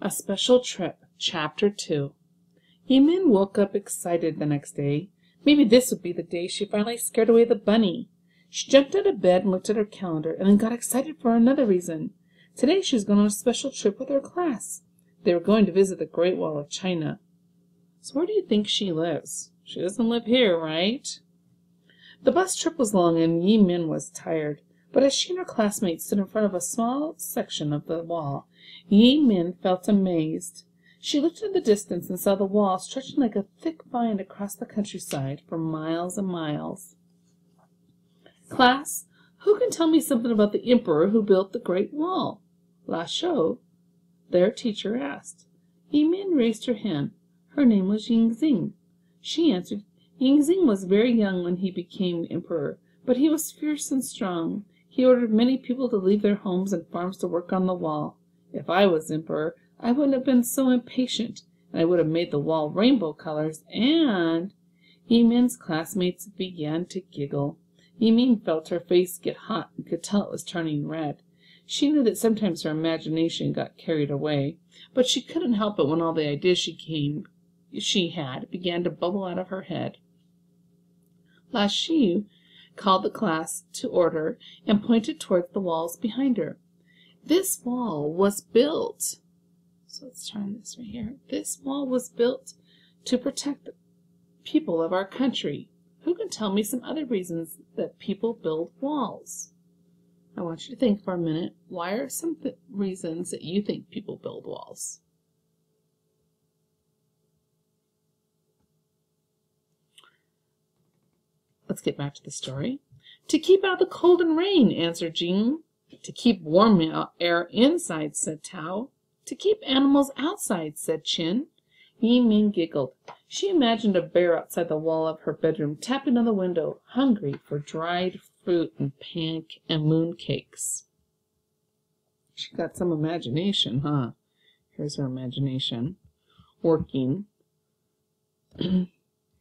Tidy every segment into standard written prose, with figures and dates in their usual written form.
A Special Trip, Chapter 2. Yimin woke up excited the next day. Maybe this would be the day she finally scared away the bunny. She jumped out of bed and looked at her calendar, and then got excited for another reason. Today she was going on a special trip with her class. They were going to visit the Great Wall of China. So where do you think she lives? She doesn't live here, right? The bus trip was long, and Yimin was tired. But as she and her classmates stood in front of a small section of the wall, Yimin felt amazed. She looked into the distance and saw the wall stretching like a thick vine across the countryside for miles and miles. Class, who can tell me something about the emperor who built the Great Wall? La Chaux, their teacher, asked. Yimin raised her hand. Her name was Yingxing. She answered, Yingxing was very young when he became emperor, but he was fierce and strong. He ordered many people to leave their homes and farms to work on the wall. If I was emperor, I wouldn't have been so impatient, and I would have made the wall rainbow colors, and... Yimin's classmates began to giggle. Yimin felt her face get hot and could tell it was turning red. She knew that sometimes her imagination got carried away, but she couldn't help it when all the ideas she had began to bubble out of her head. La Chaux called the class to order and pointed towards the walls behind her. This wall was built, so let's turn this right here. This wall was built to protect the people of our country. Who can tell me some other reasons that people build walls? I want you to think for a minute. Why are some reasons that you think people build walls? Let's get back to the story. To keep out the cold and rain, answered Jing. To keep warm air inside, said Tao. To keep animals outside, said Qin. Yimin giggled. She imagined a bear outside the wall of her bedroom, tapping on the window, hungry for dried fruit and mooncakes. She got some imagination, huh? Here's her imagination working.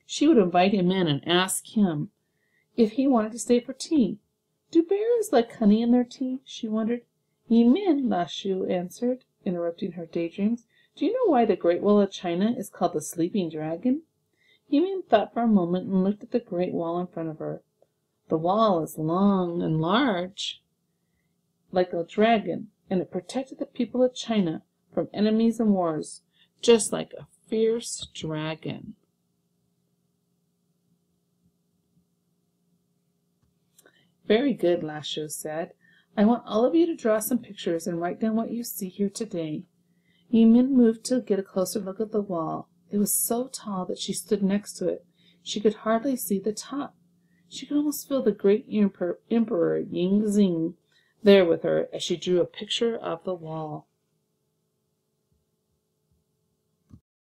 She would invite him in and ask him if he wanted to stay for tea. Do bears like honey in their tea? She wondered. Yimin, La Chaux answered, interrupting her daydreams. Do you know why the Great Wall of China is called the Sleeping Dragon? Yimin thought for a moment and looked at the great wall in front of her. The wall is long and large, like a dragon, and it protected the people of China from enemies and wars, just like a fierce dragon. Very good, La Chaux said. I want all of you to draw some pictures and write down what you see here today. Yimin moved to get a closer look at the wall. It was so tall that she stood next to it. She could hardly see the top. She could almost feel the great Emperor Yingxing there with her as she drew a picture of the wall.